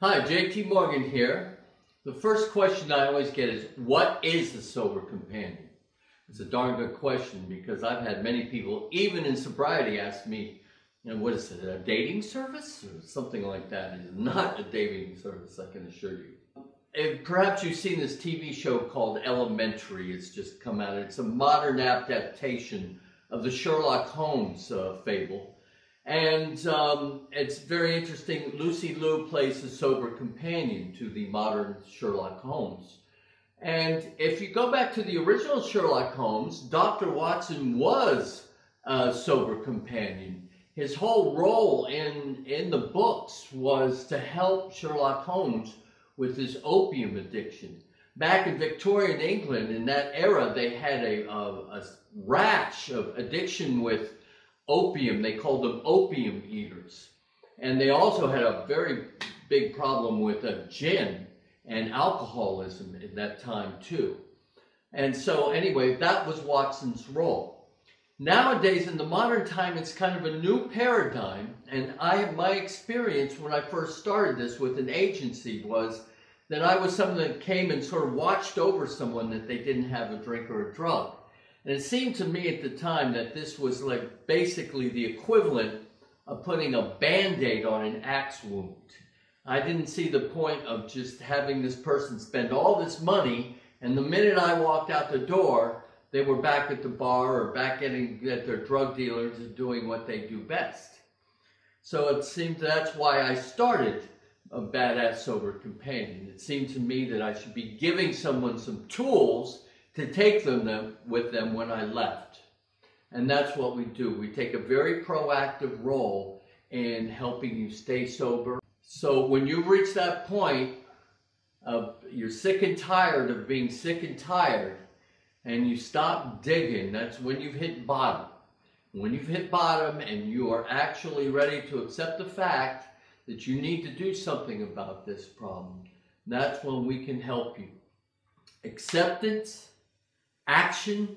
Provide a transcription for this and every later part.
Hi, JT Morgan here. The first question I always get is, what is a sober companion? It's a darn good question because I've had many people, even in sobriety, ask me, what is it, a dating service? Or something like that. It is not a dating service, I can assure you. Perhaps you've seen this TV show called Elementary. It's just come out. It's a modern adaptation of the Sherlock Holmes fable. And it's very interesting. Lucy Liu plays a sober companion to the modern Sherlock Holmes. And if you go back to the original Sherlock Holmes, Dr. Watson was a sober companion. His whole role in the books was to help Sherlock Holmes with his opium addiction. Back in Victorian England, in that era, they had a rash of addiction with opium. They called them opium eaters. And they also had a very big problem with gin and alcoholism at that time too. And so anyway, that was Watson's role. Nowadays, in the modern time, it's kind of a new paradigm. And my experience when I first started this with an agency was that I was someone that came and sort of watched over someone that they didn't have a drink or a drug. And it seemed to me at the time that this was like basically the equivalent of putting a Band-Aid on an axe wound. I didn't see the point of just having this person spend all this money, and the minute I walked out the door, they were back at the bar or back at their drug dealers and doing what they do best. So it seemed that's why I started a Badass Sober Companion. It seemed to me that I should be giving someone some tools to take them with them when I left. And that's what we do. We take a very proactive role in helping you stay sober. So when you reach that point of you're sick and tired of being sick and tired, and you stop digging, that's when you've hit bottom. When you've hit bottom and you are actually ready to accept the fact that you need to do something about this problem, that's when we can help you. Acceptance, action,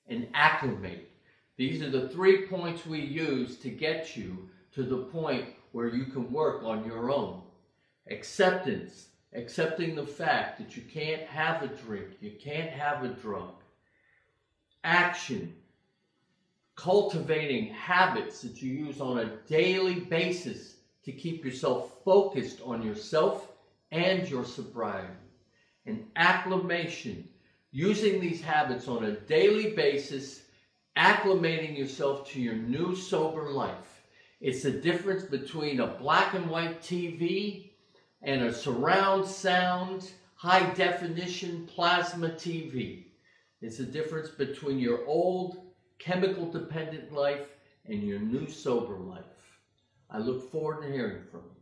and acclimate. These are the 3 points we use to get you to the point where you can work on your own. Acceptance, accepting the fact that you can't have a drink, you can't have a drug. Action, cultivating habits that you use on a daily basis to keep yourself focused on yourself and your sobriety. And acclimation, using these habits on a daily basis, acclimating yourself to your new sober life. It's the difference between a black and white TV and a surround sound, high definition plasma TV. It's the difference between your old chemical dependent life and your new sober life. I look forward to hearing from you.